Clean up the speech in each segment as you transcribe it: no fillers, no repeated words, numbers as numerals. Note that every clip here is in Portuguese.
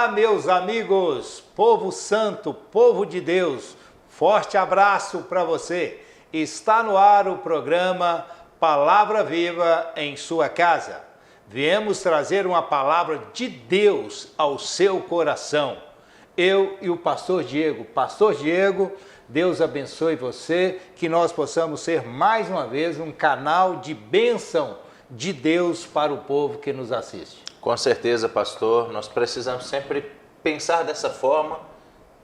Olá, meus amigos, povo santo, povo de Deus, forte abraço para você. Está no ar o programa Palavra Viva em sua casa. Viemos trazer uma palavra de Deus ao seu coração. Eu e o pastor Diego. Pastor Diego, Deus abençoe você, que nós possamos ser mais uma vez um canal de bênção de Deus para o povo que nos assiste. Com certeza, pastor, nós precisamos sempre pensar dessa forma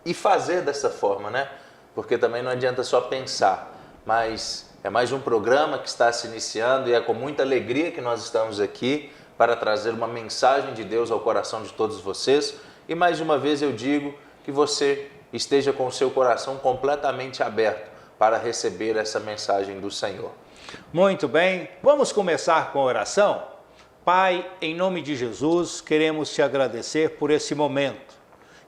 e fazer dessa forma, né? Porque também não adianta só pensar, mas é mais um programa que está se iniciando e é com muita alegria que nós estamos aqui para trazer uma mensagem de Deus ao coração de todos vocês. E mais uma vez eu digo que você esteja com o seu coração completamente aberto para receber essa mensagem do Senhor. Muito bem, vamos começar com a oração? Pai, em nome de Jesus, queremos te agradecer por esse momento.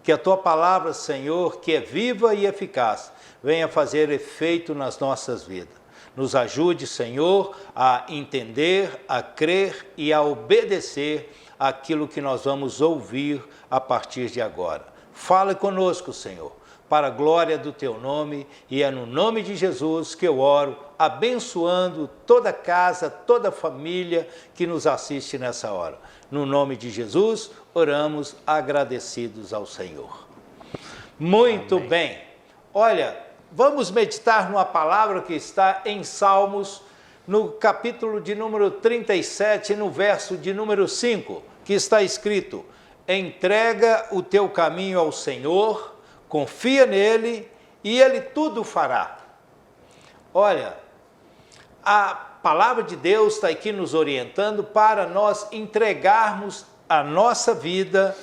Que a tua palavra, Senhor, que é viva e eficaz, venha fazer efeito nas nossas vidas. Nos ajude, Senhor, a entender, a crer e a obedecer aquilo que nós vamos ouvir a partir de agora. Fale conosco, Senhor, para a glória do teu nome, e é no nome de Jesus que eu oro, abençoando toda casa, toda família que nos assiste nessa hora. No nome de Jesus, oramos agradecidos ao Senhor. Muito Amém. bem. Olha, vamos meditar numa palavra que está em Salmos, no capítulo de número 37, no verso de número 5, que está escrito: entrega o teu caminho ao Senhor, confia nele e ele tudo fará. Olha, a palavra de Deus está aqui nos orientando para nós entregarmos a nossa vida,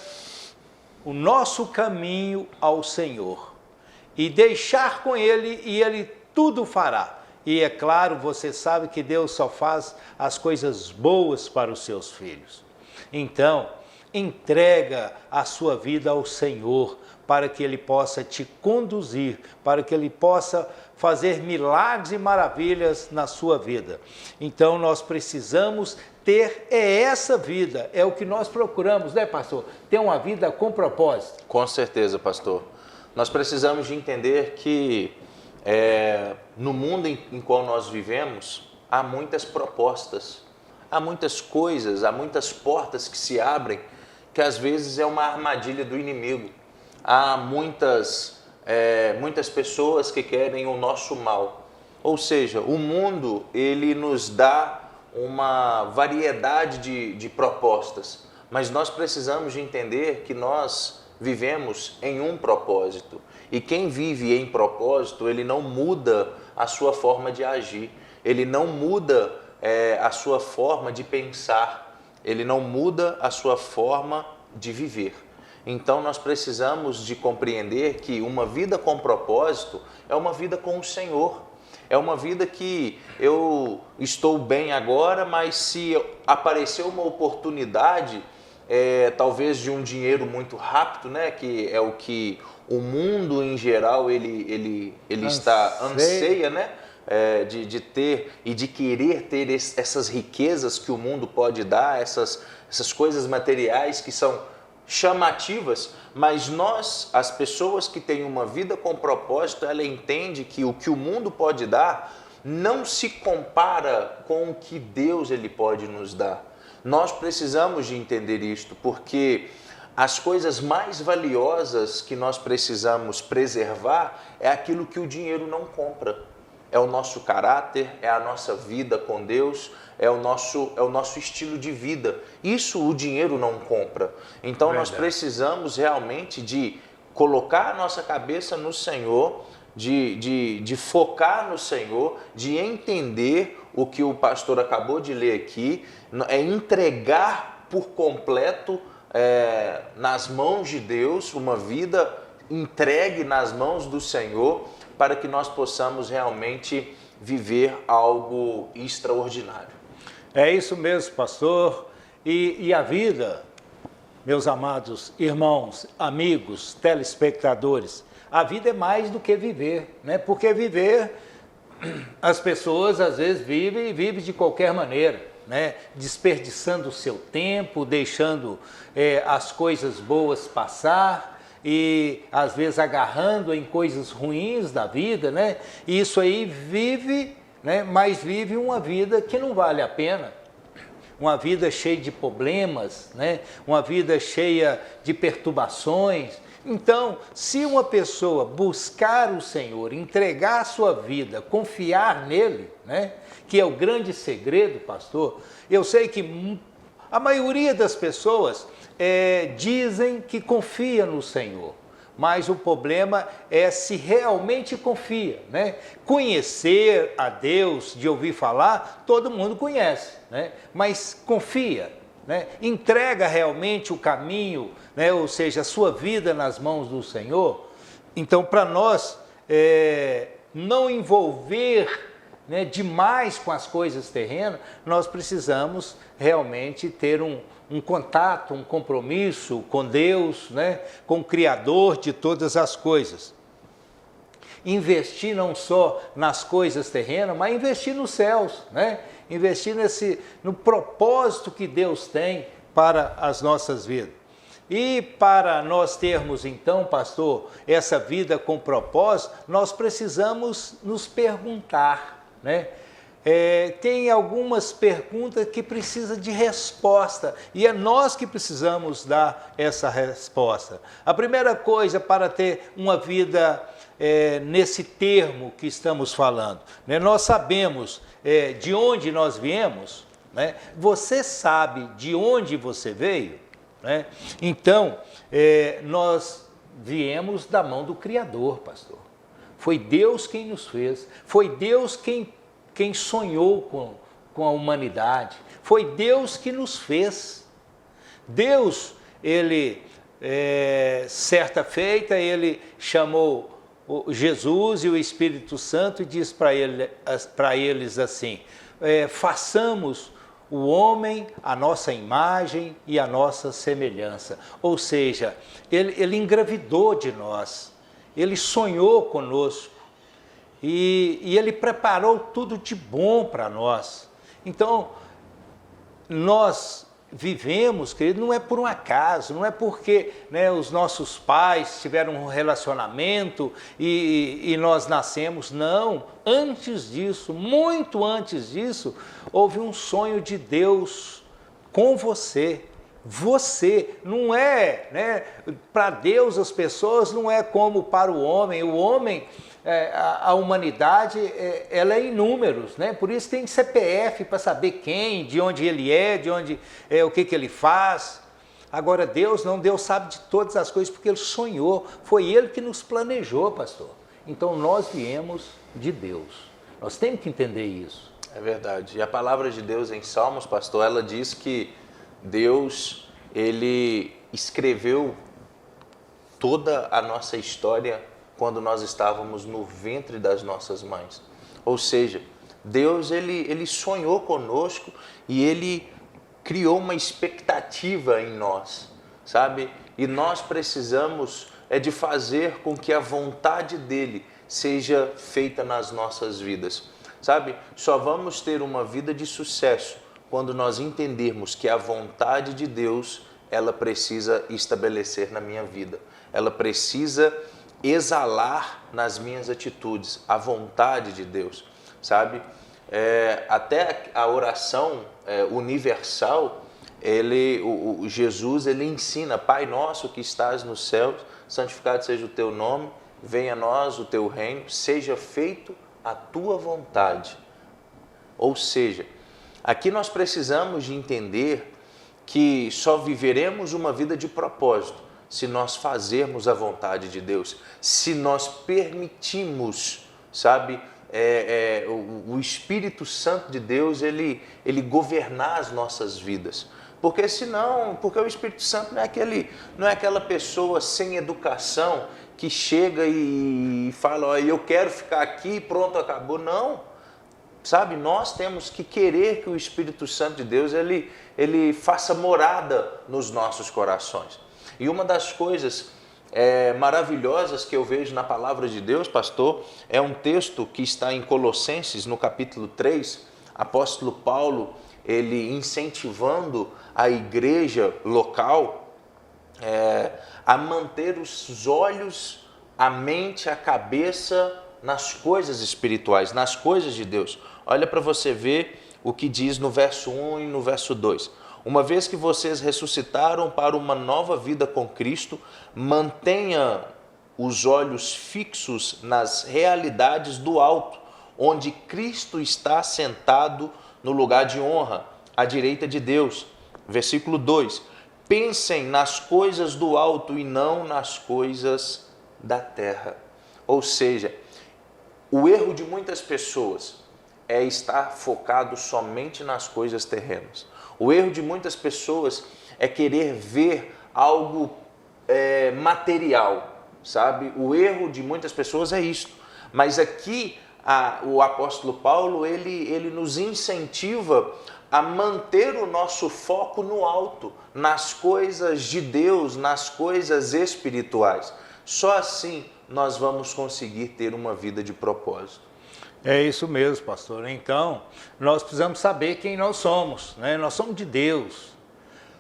o nosso caminho ao Senhor e deixar com ele e ele tudo fará. E é claro, você sabe que Deus só faz as coisas boas para os seus filhos. Então, entrega a sua vida ao Senhor, para que Ele possa te conduzir, para que Ele possa fazer milagres e maravilhas na sua vida. Então nós precisamos ter essa vida, é o que nós procuramos, né, pastor? Ter uma vida com propósito. Com certeza, pastor. Nós precisamos de entender que no mundo em qual nós vivemos, há muitas propostas, há muitas coisas, há muitas portas que se abrem, que às vezes é uma armadilha do inimigo. Há muitas pessoas que querem o nosso mal. Ou seja, o mundo, ele nos dá uma variedade de propostas, mas nós precisamos de entender que nós vivemos em um propósito. E quem vive em propósito, ele não muda a sua forma de agir, ele não muda a sua forma de pensar, ele não muda a sua forma de viver. Então nós precisamos de compreender que uma vida com propósito é uma vida com o Senhor. É uma vida que eu estou bem agora, mas se aparecer uma oportunidade, talvez de um dinheiro muito rápido, né, que é o que o mundo em geral ele anseia, né, de ter e de querer ter essas riquezas que o mundo pode dar, essas coisas materiais que são chamativas, mas nós, as pessoas que têm uma vida com propósito, ela entende que o que o mundo pode dar não se compara com o que Deus ele pode nos dar. Nós precisamos de entender isto, porque as coisas mais valiosas que nós precisamos preservar é aquilo que o dinheiro não compra. É o nosso caráter, é a nossa vida com Deus, é o nosso estilo de vida. Isso o dinheiro não compra. Então nós precisamos realmente de colocar a nossa cabeça no Senhor, de focar no Senhor, de entender o que o pastor acabou de ler aqui, é entregar por completo nas mãos de Deus, uma vida entregue nas mãos do Senhor, para que nós possamos realmente viver algo extraordinário. É isso mesmo, pastor. E a vida, meus amados irmãos, amigos, telespectadores, a vida é mais do que viver, né? Porque viver as pessoas às vezes vivem de qualquer maneira, né? Desperdiçando o seu tempo, deixando as coisas boas passar e às vezes agarrando em coisas ruins da vida, né? E isso aí vive, né? Mas vive uma vida que não vale a pena. Uma vida cheia de problemas, né? Uma vida cheia de perturbações. Então, se uma pessoa buscar o Senhor, entregar a sua vida, confiar nele, né? Que é o grande segredo, pastor. Eu sei que a maioria das pessoas dizem que confia no Senhor. Mas o problema é se realmente confia, né? Conhecer a Deus, de ouvir falar, todo mundo conhece, né? Mas confia, né? Entrega realmente o caminho, né? Ou seja, a sua vida nas mãos do Senhor. Então, para nós não envolver, né, demais com as coisas terrenas, nós precisamos realmente ter um contato, um compromisso com Deus, né, com o Criador de todas as coisas. Investir não só nas coisas terrenas, mas investir nos céus, né? Investir no propósito que Deus tem para as nossas vidas. E para nós termos então, pastor, essa vida com propósito, nós precisamos nos perguntar, né? Tem algumas perguntas que precisam de resposta e é nós que precisamos dar essa resposta. A primeira coisa para ter uma vida nesse termo que estamos falando, né? Nós sabemos de onde nós viemos, né? Você sabe de onde você veio, né? Então, nós viemos da mão do Criador, pastor. Foi Deus quem nos fez, foi Deus quem sonhou com a humanidade. Foi Deus que nos fez. Deus, ele, certa feita, ele chamou Jesus e o Espírito Santo e diz para eles assim, façamos o homem a nossa imagem e a nossa semelhança. Ou seja, ele engravidou de nós, ele sonhou conosco. E ele preparou tudo de bom para nós. Então, nós vivemos, querido, não é por um acaso, não é porque, né, os nossos pais tiveram um relacionamento e nós nascemos, não. Antes disso, muito antes disso, houve um sonho de Deus com você. Você não é, né? Para Deus as pessoas não é como para o homem. O homem, a humanidade, ela é em números, né? Por isso tem CPF para saber quem, de onde ele de onde o que ele faz. Agora Deus não, Deus sabe de todas as coisas porque Ele sonhou. Foi Ele que nos planejou, pastor. Então nós viemos de Deus. Nós temos que entender isso. É verdade. E a palavra de Deus em Salmos, pastor, ela diz que Deus, ele escreveu toda a nossa história quando nós estávamos no ventre das nossas mães. Ou seja, Deus, ele sonhou conosco e ele criou uma expectativa em nós, sabe? E nós precisamos de fazer com que a vontade dele seja feita nas nossas vidas, sabe? Só vamos ter uma vida de sucesso quando nós entendermos que a vontade de Deus, ela precisa estabelecer na minha vida. Ela precisa exalar nas minhas atitudes a vontade de Deus, sabe? Até a oração universal, Jesus, ele ensina: Pai nosso que estás nos céus, santificado seja o teu nome, venha a nós o teu reino, seja feito a tua vontade. Ou seja, aqui nós precisamos de entender que só viveremos uma vida de propósito se nós fazermos a vontade de Deus, se nós permitimos, sabe, o Espírito Santo de Deus, ele governar as nossas vidas. Porque o Espírito Santo não é aquela pessoa sem educação que chega e fala: ó, eu quero ficar aqui e pronto, acabou. Não. Sabe, nós temos que querer que o Espírito Santo de Deus, ele faça morada nos nossos corações. E uma das coisas maravilhosas que eu vejo na palavra de Deus, pastor, é um texto que está em Colossenses, no capítulo 3, apóstolo Paulo, ele incentivando a igreja local a manter os olhos, a mente, a cabeça nas coisas espirituais, nas coisas de Deus. Olha para você ver o que diz no verso 1 e no verso 2. Uma vez que vocês ressuscitaram para uma nova vida com Cristo, mantenha os olhos fixos nas realidades do alto, onde Cristo está sentado no lugar de honra, à direita de Deus. Versículo 2. Pensem nas coisas do alto e não nas coisas da terra. Ou seja, o erro de muitas pessoas é estar focado somente nas coisas terrenas. O erro de muitas pessoas é querer ver algo material, sabe? O erro de muitas pessoas é isso. Mas aqui o apóstolo Paulo, ele nos incentiva a manter o nosso foco no alto, nas coisas de Deus, nas coisas espirituais. Só assim nós vamos conseguir ter uma vida de propósito. É isso mesmo, pastor. Então, nós precisamos saber quem nós somos, né? Nós somos de Deus.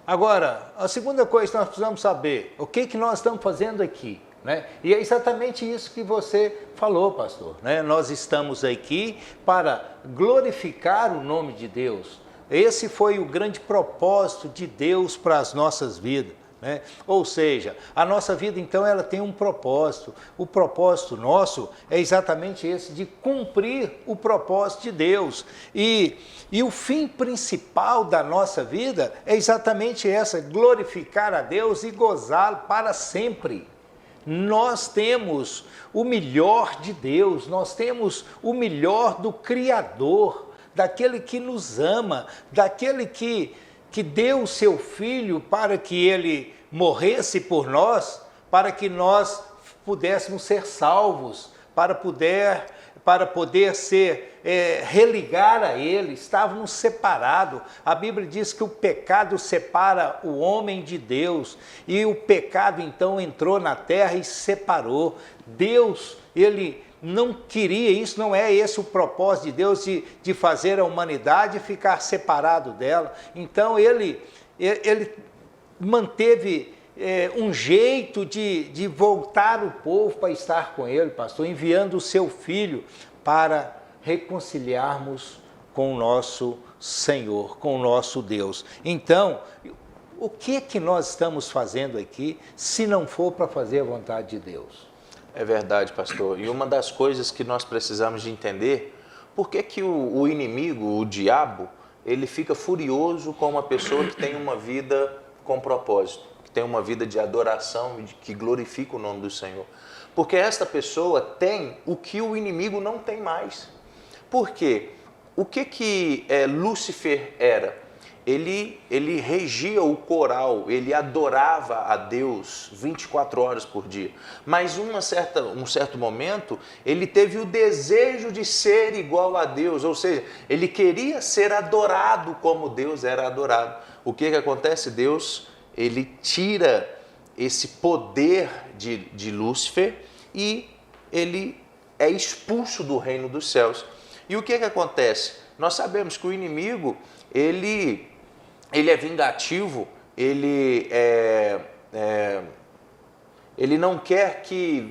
Agora, a segunda coisa que nós precisamos saber, o que nós estamos fazendo aqui, né? E é exatamente isso que você falou, pastor, né? Nós estamos aqui para glorificar o nome de Deus. Esse foi o grande propósito de Deus para as nossas vidas. Né? Ou seja, a nossa vida então ela tem um propósito. O propósito nosso é exatamente esse, de cumprir o propósito de Deus. E o fim principal da nossa vida é exatamente essa, glorificar a Deus e gozá-lo para sempre. Nós temos o melhor de Deus, nós temos o melhor do Criador, daquele que nos ama, daquele que deu o seu Filho para que ele morresse por nós, para que nós pudéssemos ser salvos, para poder ser religar a ele. Estávamos separados. A Bíblia diz que o pecado separa o homem de Deus, e o pecado então entrou na terra e separou. Deus, ele não queria isso, não é esse o propósito de Deus, de fazer a humanidade ficar separado dela. Então ele manteve um jeito de voltar o povo para estar com ele, pastor, enviando o seu Filho para reconciliarmos com o nosso Senhor, com o nosso Deus. Então, o que nós estamos fazendo aqui, se não for para fazer a vontade de Deus? É verdade, pastor. E uma das coisas que nós precisamos de entender, por que o inimigo, o diabo, ele fica furioso com uma pessoa que tem uma vida com propósito, que tem uma vida de adoração, que glorifica o nome do Senhor. Porque esta pessoa tem o que o inimigo não tem mais. Por quê? O que Lúcifer era? Ele regia o coral, ele adorava a Deus 24 horas por dia. Mas um certo momento, ele teve o desejo de ser igual a Deus, ou seja, ele queria ser adorado como Deus era adorado. O que acontece? Deus, ele tira esse poder de Lúcifer e ele é expulso do reino dos céus. E o que acontece? Nós sabemos que o inimigo, ele é vingativo, ele não quer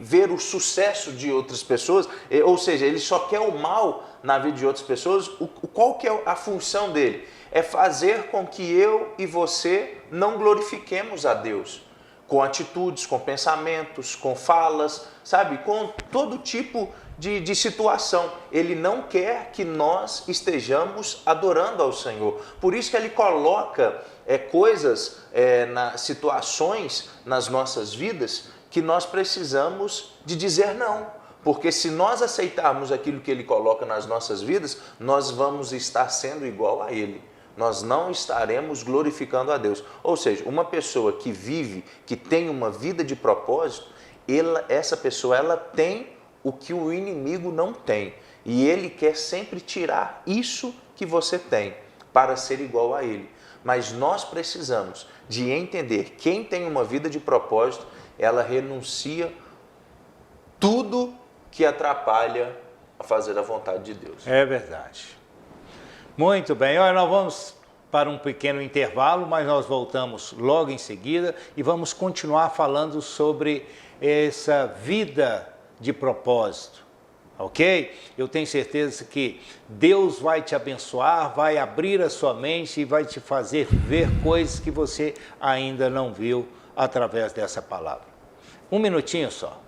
ver o sucesso de outras pessoas, ou seja, ele só quer o mal na vida de outras pessoas. Qual que é a função dele? É fazer com que eu e você não glorifiquemos a Deus, com atitudes, com pensamentos, com falas, sabe? Com todo tipo de situação. Ele não quer que nós estejamos adorando ao Senhor. Por isso que ele coloca coisas, situações nas nossas vidas que nós precisamos de dizer não. Porque se nós aceitarmos aquilo que ele coloca nas nossas vidas, nós vamos estar sendo igual a ele. Nós não estaremos glorificando a Deus. Ou seja, uma pessoa que vive, que tem uma vida de propósito, essa pessoa ela tem o que o inimigo não tem. E ele quer sempre tirar isso que você tem para ser igual a ele. Mas nós precisamos de entender quem tem uma vida de propósito, ela renuncia tudo que atrapalha a fazer a vontade de Deus. É verdade. Muito bem, olha, nós vamos para um pequeno intervalo, mas nós voltamos logo em seguida e vamos continuar falando sobre essa vida de propósito, ok? Eu tenho certeza que Deus vai te abençoar, vai abrir a sua mente e vai te fazer ver coisas que você ainda não viu através dessa palavra. Um minutinho só.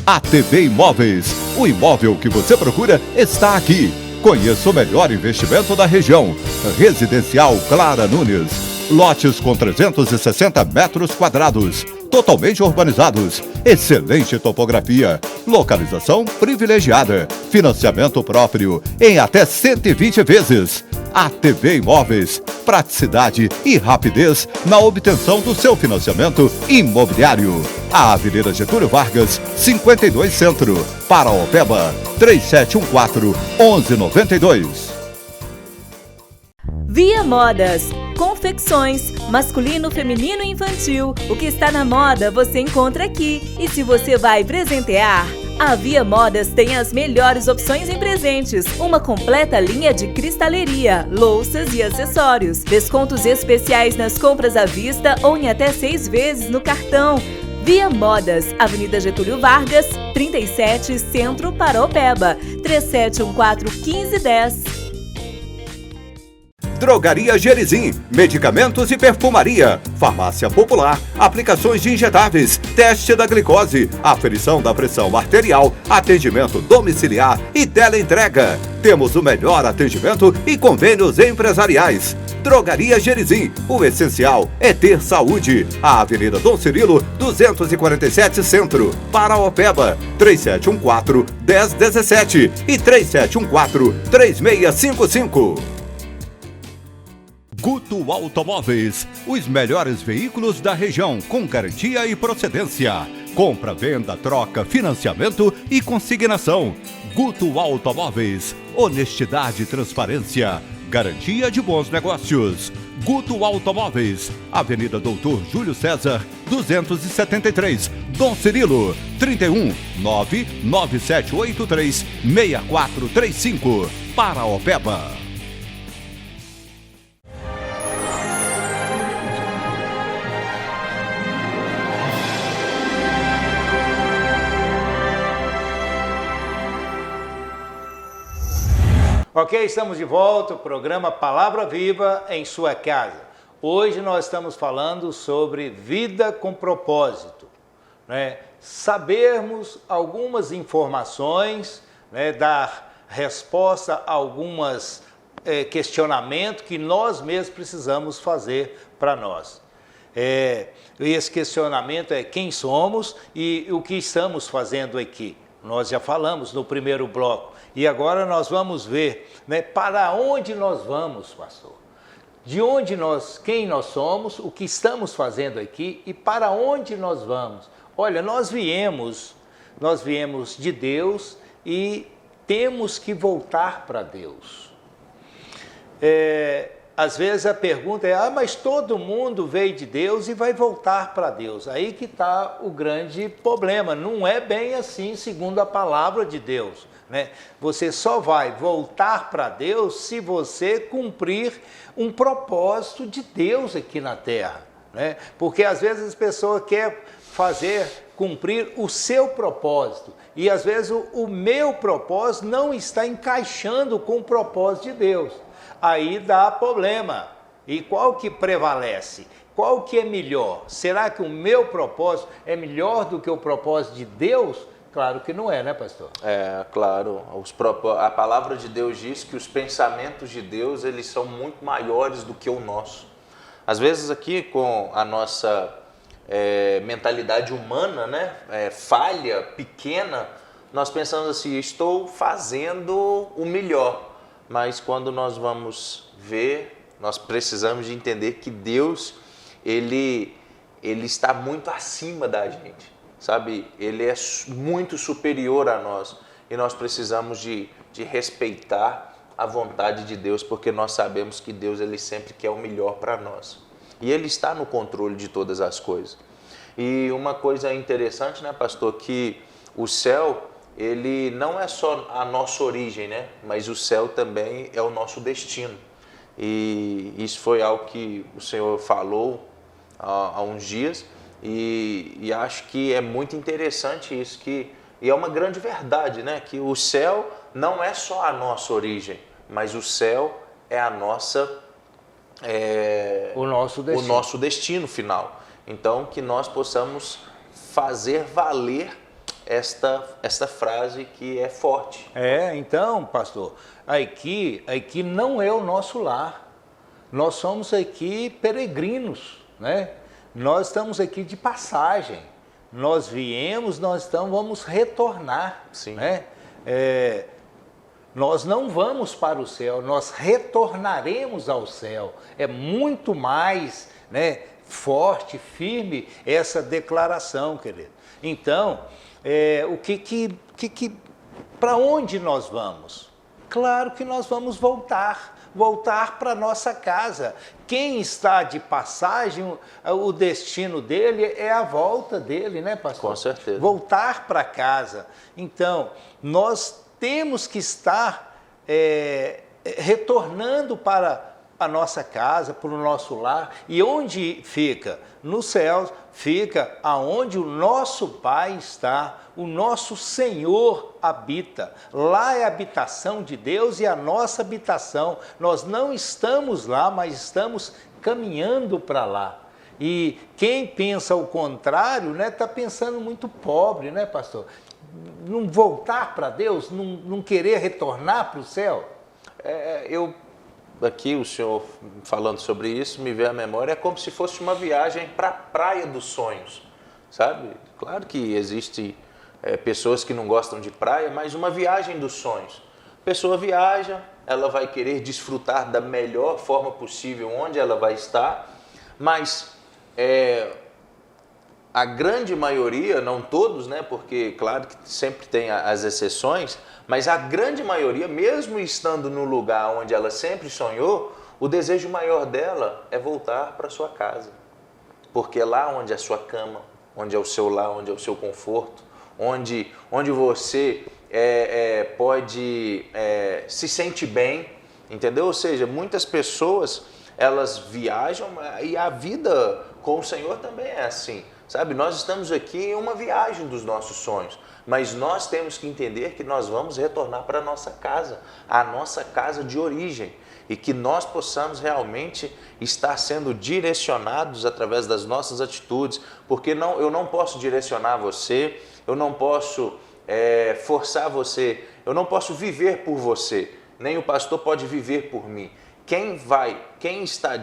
ATV Imóveis, o imóvel que você procura está aqui. Conheça o melhor investimento da região. Residencial Clara Nunes. Lotes com 360 metros quadrados, totalmente urbanizados, excelente topografia, localização privilegiada, financiamento próprio em até 120 vezes. ATV Imóveis, praticidade e rapidez na obtenção do seu financiamento imobiliário. A Avenida Getúlio Vargas, 52 Centro, Paraopeba, 3714-1192. Via Modas, confecções, masculino, feminino e infantil. O que está na moda você encontra aqui. E se você vai presentear, a Via Modas tem as melhores opções em presentes. Uma completa linha de cristaleria, louças e acessórios. Descontos especiais nas compras à vista ou em até 6 vezes no cartão. Via Modas, Avenida Getúlio Vargas, 37, Centro, Paraopeba, 3714-1510. Drogaria Gerizim, medicamentos e perfumaria, farmácia popular, aplicações de injetáveis, teste da glicose, aferição da pressão arterial, atendimento domiciliar e teleentrega. Temos o melhor atendimento e convênios empresariais. Drogaria Gerizim, o essencial é ter saúde. A Avenida Dom Cirilo, 247 Centro, Paraopeba, 3714-1017 e 3714-3655. Guto Automóveis, os melhores veículos da região com garantia e procedência. Compra, venda, troca, financiamento e consignação. Guto Automóveis, honestidade e transparência, garantia de bons negócios. Guto Automóveis, Avenida Doutor Júlio César, 273, Dom Cirilo, 31 99783 6435, Paraopeba. Ok, estamos de volta, o programa Palavra Viva em sua casa. Hoje nós estamos falando sobre vida com propósito, né? Sabermos algumas informações, né? Dar resposta a alguns questionamentos que nós mesmos precisamos fazer para nós. Esse questionamento é quem somos e o que estamos fazendo aqui. Nós já falamos no primeiro bloco. E agora nós vamos ver, né, para onde nós vamos, pastor. De onde quem nós somos, o que estamos fazendo aqui e para onde nós vamos. Olha, nós viemos de Deus e temos que voltar para Deus. Às vezes a pergunta é, mas todo mundo veio de Deus e vai voltar para Deus. Aí que está o grande problema. Não é bem assim, segundo a palavra de Deus, né? Você só vai voltar para Deus se você cumprir um propósito de Deus aqui na terra, né? Porque às vezes as pessoas querem cumprir o seu propósito e às vezes o meu propósito não está encaixando com o propósito de Deus. Aí dá problema. E qual que prevalece? Qual que é melhor? Será que o meu propósito é melhor do que o propósito de Deus? Claro que não é, né, pastor? Claro. A palavra de Deus diz que os pensamentos de Deus, eles são muito maiores do que o nosso. Às vezes aqui com a nossa mentalidade humana, né, falha, pequena, nós pensamos assim, estou fazendo o melhor. Mas quando nós vamos ver, nós precisamos de entender que Deus, ele está muito acima da gente. sabe? Ele é muito superior a nós e nós precisamos de respeitar a vontade de Deus, porque nós sabemos que Deus ele sempre quer o melhor para nós e Ele está no controle de todas as coisas. E uma coisa interessante, né, pastor, que o céu, ele não é só a nossa origem, né, mas o céu também é o nosso destino. E isso foi algo que o Senhor falou há uns dias e acho que é muito interessante isso, e é uma grande verdade, né, que o céu não é só a nossa origem, mas o céu é a nossa o nosso destino final. Então, que nós possamos fazer valer esta frase que é forte. Então, pastor, aqui não é o nosso lar. Nós somos aqui peregrinos, né? Nós estamos aqui de passagem. Nós viemos, vamos retornar. Sim. Né? Nós não vamos para o céu, nós retornaremos ao céu. É muito mais, né, forte, firme essa declaração, querido. Então, para onde nós vamos? Claro que nós vamos voltar para nossa casa. Quem está de passagem, o destino dele é a volta dele, né, pastor? Com certeza. Voltar para casa. Então, nós temos que estar retornando para a nossa casa, para o nosso lar. E onde fica? No céu fica aonde o nosso Pai está, o nosso Senhor habita. Lá é a habitação de Deus e a nossa habitação. Nós não estamos lá, mas estamos caminhando para lá. E quem pensa o contrário, né, está pensando muito pobre, né, pastor? Não voltar para Deus, não querer retornar para o céu? Aqui o senhor falando sobre isso, me veio à memória, é como se fosse uma viagem para a praia dos sonhos, sabe? Claro que existe pessoas que não gostam de praia, mas uma viagem dos sonhos. A pessoa viaja, ela vai querer desfrutar da melhor forma possível onde ela vai estar, mas a grande maioria, não todos, né? Porque claro que sempre tem as exceções, mas a grande maioria, mesmo estando no lugar onde ela sempre sonhou, o desejo maior dela é voltar para sua casa. Porque é lá onde é a sua cama, onde é o seu lar, onde é o seu conforto, onde você pode se sentir bem, entendeu? Ou seja, muitas pessoas, elas viajam e a vida com o Senhor também é assim. Sabe, nós estamos aqui em uma viagem dos nossos sonhos, mas nós temos que entender que nós vamos retornar para a nossa casa de origem, e que nós possamos realmente estar sendo direcionados através das nossas atitudes, porque eu não posso direcionar você, eu não posso forçar você, eu não posso viver por você, nem o pastor pode viver por mim. Quem está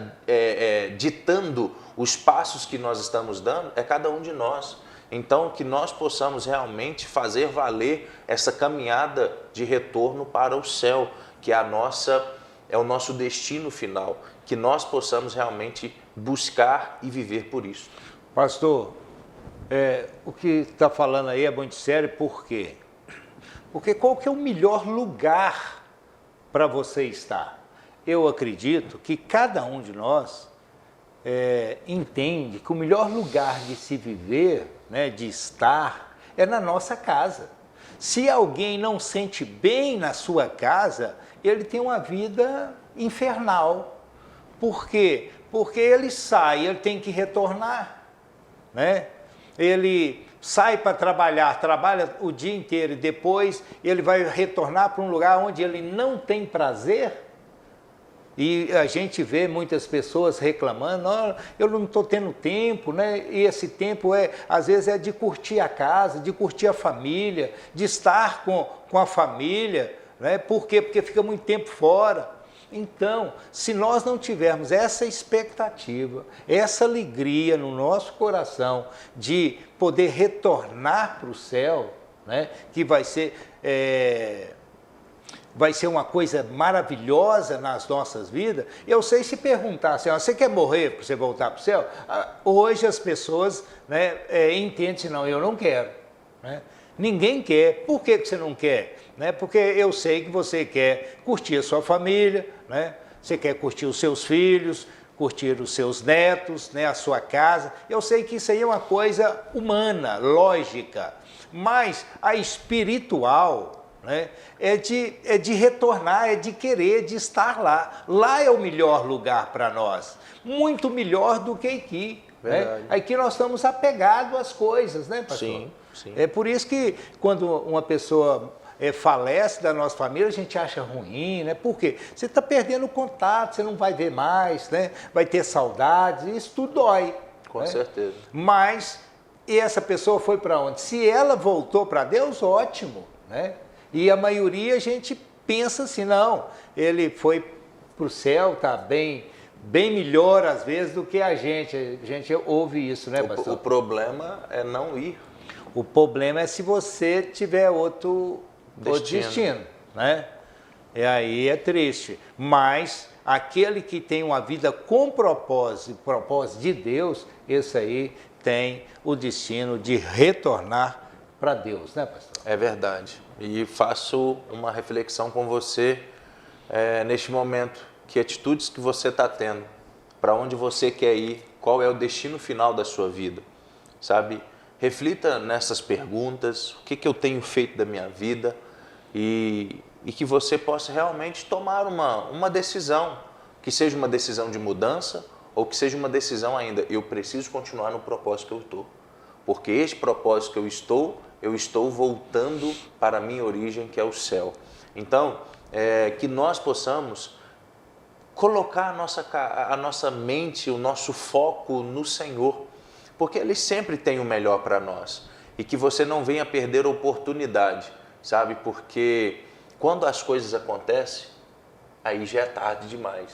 ditando os passos que nós estamos dando é cada um de nós. Então, que nós possamos realmente fazer valer essa caminhada de retorno para o céu, que é o nosso destino final, que nós possamos realmente buscar e viver por isso. Pastor, o que está falando aí é muito sério, por quê? Porque qual que é o melhor lugar para você estar? Eu acredito que cada um de nós entende que o melhor lugar de se viver, né, de estar, é na nossa casa. Se alguém não sente bem na sua casa, ele tem uma vida infernal. Por quê? Porque ele sai, ele tem que retornar, né? Ele sai para trabalhar, trabalha o dia inteiro e depois ele vai retornar para um lugar onde ele não tem prazer. E a gente vê muitas pessoas reclamando, eu não estou tendo tempo, né? E esse tempo às vezes é de curtir a casa, de curtir a família, de estar com a família, né? Por quê? Porque fica muito tempo fora. Então, se nós não tivermos essa expectativa, essa alegria no nosso coração de poder retornar para o céu, né? Que vai ser vai ser uma coisa maravilhosa nas nossas vidas. Eu sei se perguntar assim, você quer morrer para você voltar para o céu? Hoje as pessoas, né, entendem, não, eu não quero. Né? Ninguém quer. Por que você não quer? Né? Porque eu sei que você quer curtir a sua família, né? Você quer curtir os seus filhos, curtir os seus netos, né? A sua casa. Eu sei que isso aí é uma coisa humana, lógica, mas a espiritual, né? é de retornar, é de querer, de estar lá. Lá é o melhor lugar para nós, muito melhor do que aqui. Né? Aqui nós estamos apegados às coisas, né, pastor? Sim, sim. É por isso que quando uma pessoa falece da nossa família, a gente acha ruim, né? Por quê? Você está perdendo o contato, você não vai ver mais, né? Vai ter saudades, isso tudo dói. Com certeza. Mas, e essa pessoa foi para onde? Se ela voltou para Deus, ótimo, né? E a maioria a gente pensa assim, não, ele foi para o céu, está bem melhor às vezes do que a gente ouve isso, né, pastor? O problema é não ir. O problema é se você tiver outro destino, né? E aí é triste. Mas aquele que tem uma vida com propósito de Deus, esse aí tem o destino de retornar para Deus, né, pastor? É verdade. E faço uma reflexão com você neste momento. Que atitudes que você está tendo? Para onde você quer ir? Qual é o destino final da sua vida? Sabe? Reflita nessas perguntas. O que eu tenho feito da minha vida? E que você possa realmente tomar uma decisão. Que seja uma decisão de mudança ou que seja uma decisão ainda. Eu preciso continuar no propósito que eu estou. Porque este propósito que eu estou voltando para a minha origem, que é o céu. Então, que nós possamos colocar a nossa mente, o nosso foco no Senhor, porque Ele sempre tem o melhor para nós. E que você não venha perder a oportunidade, sabe? Porque quando as coisas acontecem, aí já é tarde demais,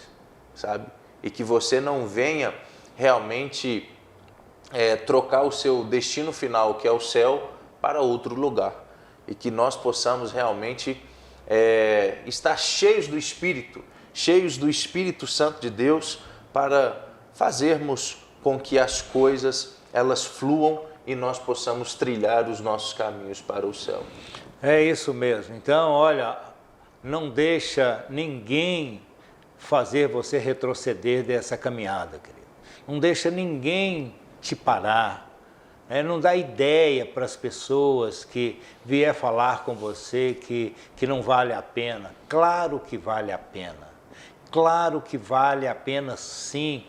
sabe? E que você não venha realmente trocar o seu destino final, que é o céu, para outro lugar. E que nós possamos realmente estar cheios do Espírito Santo de Deus, para fazermos com que as coisas elas fluam e nós possamos trilhar os nossos caminhos para o céu. É isso mesmo. Então, olha, não deixa ninguém fazer você retroceder dessa caminhada, querido. Não deixa ninguém te parar. Não dá ideia para as pessoas que vier falar com você que não vale a pena. Claro que vale a pena. Claro que vale a pena sim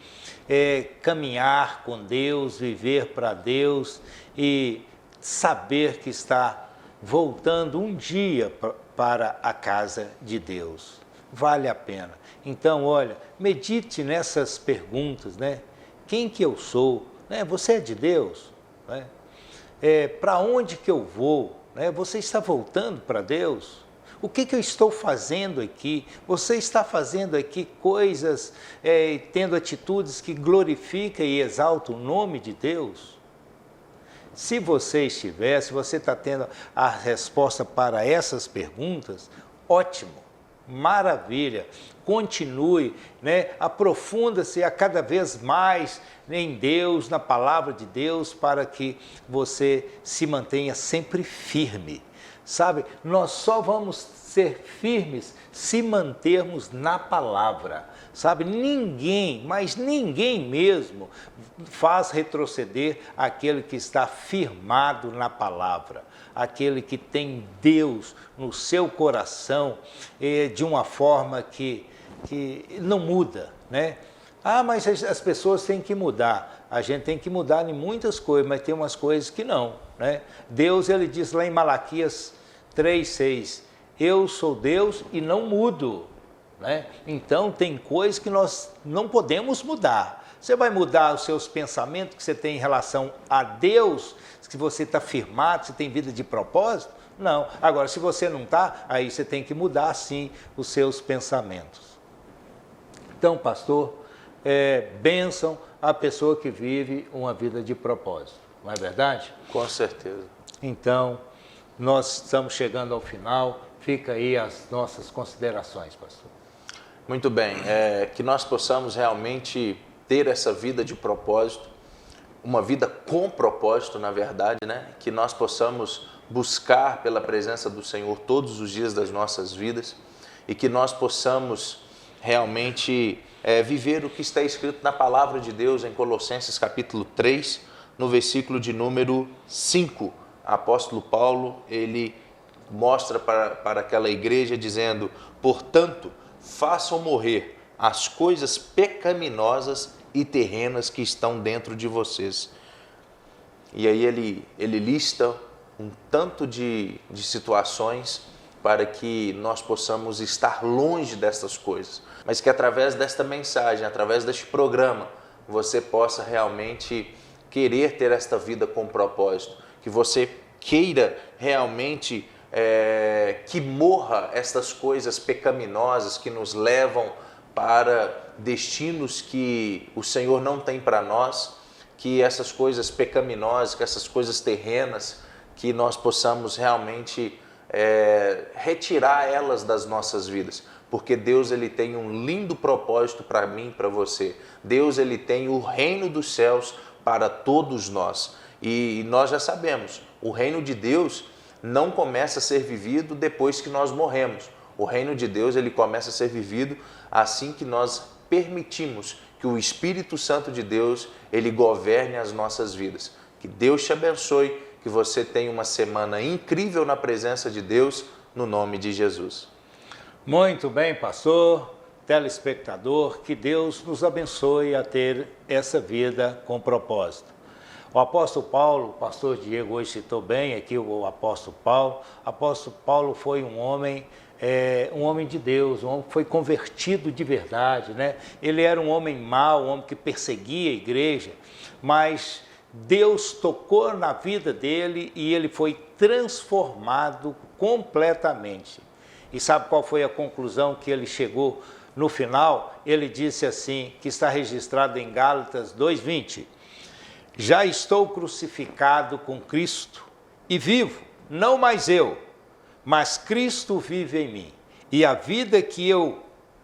caminhar com Deus, viver para Deus e saber que está voltando um dia para a casa de Deus. Vale a pena. Então, olha, medite nessas perguntas, né? Quem que eu sou? Você é de Deus? Para onde que eu vou? Você está voltando para Deus? O que eu estou fazendo aqui? Você está fazendo aqui coisas, tendo atitudes que glorificam e exaltam o nome de Deus? Se você estiver, se você está tendo a resposta para essas perguntas, ótimo, maravilha, continue, aprofunda-se a cada vez mais em Deus, na palavra de Deus, para que você se mantenha sempre firme. Sabe, nós só vamos ser firmes se mantermos na palavra. Sabe, ninguém, mas ninguém mesmo, faz retroceder aquele que está firmado na palavra. Aquele que tem Deus no seu coração de uma forma que não muda, né? Mas as pessoas têm que mudar. A gente tem que mudar em muitas coisas, mas tem umas coisas que não, né? Deus, ele diz lá em Malaquias 3:6, eu sou Deus e não mudo, né? Então tem coisas que nós não podemos mudar. Você vai mudar os seus pensamentos que você tem em relação a Deus, se você está firmado, se tem vida de propósito? Não. Agora, se você não está, aí você tem que mudar sim os seus pensamentos. Então, pastor, bênção a pessoa que vive uma vida de propósito, não é verdade? Com certeza. Então, nós estamos chegando ao final. Fica aí as nossas considerações, pastor. Muito bem, que nós possamos realmente ter essa vida de propósito, uma vida com propósito, na verdade, né? Que nós possamos buscar pela presença do Senhor todos os dias das nossas vidas e que nós possamos realmente viver o que está escrito na palavra de Deus em Colossenses capítulo 3, no versículo de número 5. O apóstolo Paulo, ele mostra para aquela igreja dizendo: portanto, façam morrer as coisas pecaminosas e terrenas que estão dentro de vocês. E aí ele lista um tanto de situações para que nós possamos estar longe dessas coisas, mas que através desta mensagem, através deste programa, você possa realmente querer ter esta vida com propósito, que você queira realmente que morra estas coisas pecaminosas que nos levam para destinos que o Senhor não tem para nós, que essas coisas pecaminosas, que essas coisas terrenas, que nós possamos realmente retirar elas das nossas vidas, porque Deus ele tem um lindo propósito para mim e para você. Deus ele tem o reino dos céus para todos nós, e nós já sabemos, o reino de Deus não começa a ser vivido depois que nós morremos. O reino de Deus ele começa a ser vivido assim que nós permitimos que o Espírito Santo de Deus ele governe as nossas vidas. Que Deus te abençoe, que você tenha uma semana incrível na presença de Deus, no nome de Jesus. Muito bem, pastor, telespectador, que Deus nos abençoe a ter essa vida com propósito. O apóstolo Paulo, o pastor Diego hoje citou bem aqui o apóstolo Paulo. O apóstolo Paulo foi um homem de Deus, um homem que foi convertido de verdade, né? Ele era um homem mau, um homem que perseguia a igreja, mas Deus tocou na vida dele e ele foi transformado completamente. E sabe qual foi a conclusão que ele chegou no final? Ele disse assim, que está registrado em Gálatas 2:20. Já estou crucificado com Cristo e vivo, não mais eu, mas Cristo vive em mim. E a vida que eu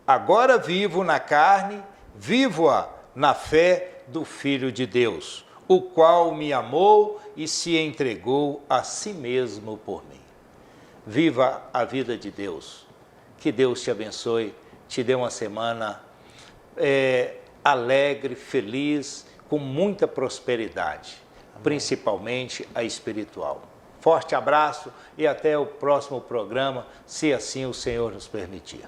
agora vivo na carne, vivo-a na fé do Filho de Deus, o qual me amou e se entregou a si mesmo por mim. Viva a vida de Deus. Que Deus te abençoe, te dê uma semana alegre, feliz, com muita prosperidade, principalmente a espiritual. Forte abraço e até o próximo programa, se assim o Senhor nos permitir.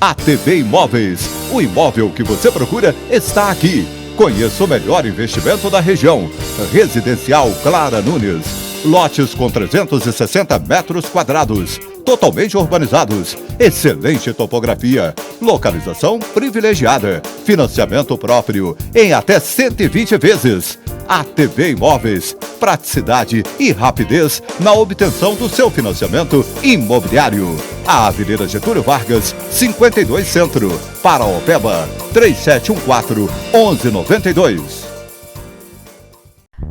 A TV Imóveis, o imóvel que você procura está aqui. Conheça o melhor investimento da região. Residencial Clara Nunes. Lotes com 360 metros quadrados. Totalmente urbanizados. Excelente topografia. Localização privilegiada. Financiamento próprio em até 120 vezes. A TV Imóveis. Praticidade e rapidez na obtenção do seu financiamento imobiliário. A Avenida Getúlio Vargas, 52 Centro, Paraopeba, 3714-1192.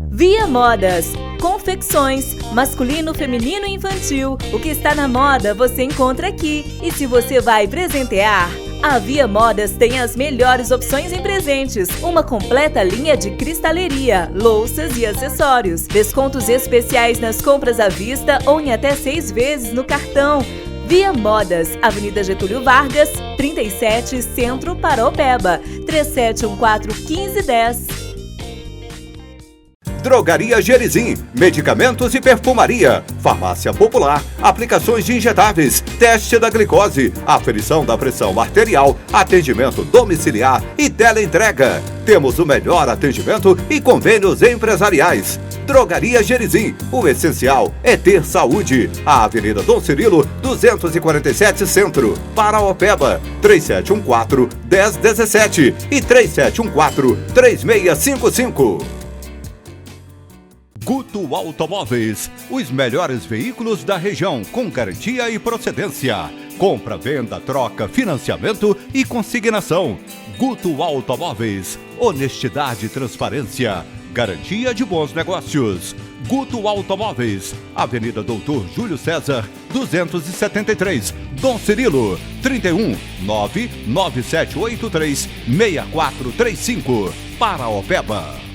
Via Modas, confecções, masculino, feminino e infantil. O que está na moda você encontra aqui. E se você vai presentear, a Via Modas tem as melhores opções em presentes. Uma completa linha de cristaleria, louças e acessórios. Descontos especiais nas compras à vista ou em até 6 vezes no cartão. Via Modas, Avenida Getúlio Vargas, 37, Centro, Paraopeba, 3714-1510. Drogaria Gerizim, medicamentos e perfumaria, farmácia popular, aplicações de injetáveis, teste da glicose, aferição da pressão arterial, atendimento domiciliar e teleentrega. Temos o melhor atendimento e convênios empresariais. Drogaria Gerizim, o essencial é ter saúde. A Avenida Dom Cirilo, 247 Centro, Paraopeba, 3714-1017 e 3714-3655. Guto Automóveis, os melhores veículos da região com garantia e procedência. Compra, venda, troca, financiamento e consignação. Guto Automóveis, honestidade e transparência, garantia de bons negócios. Guto Automóveis, Avenida Doutor Júlio César, 273, Dom Cirilo, 31 99783 6435, Paraopeba.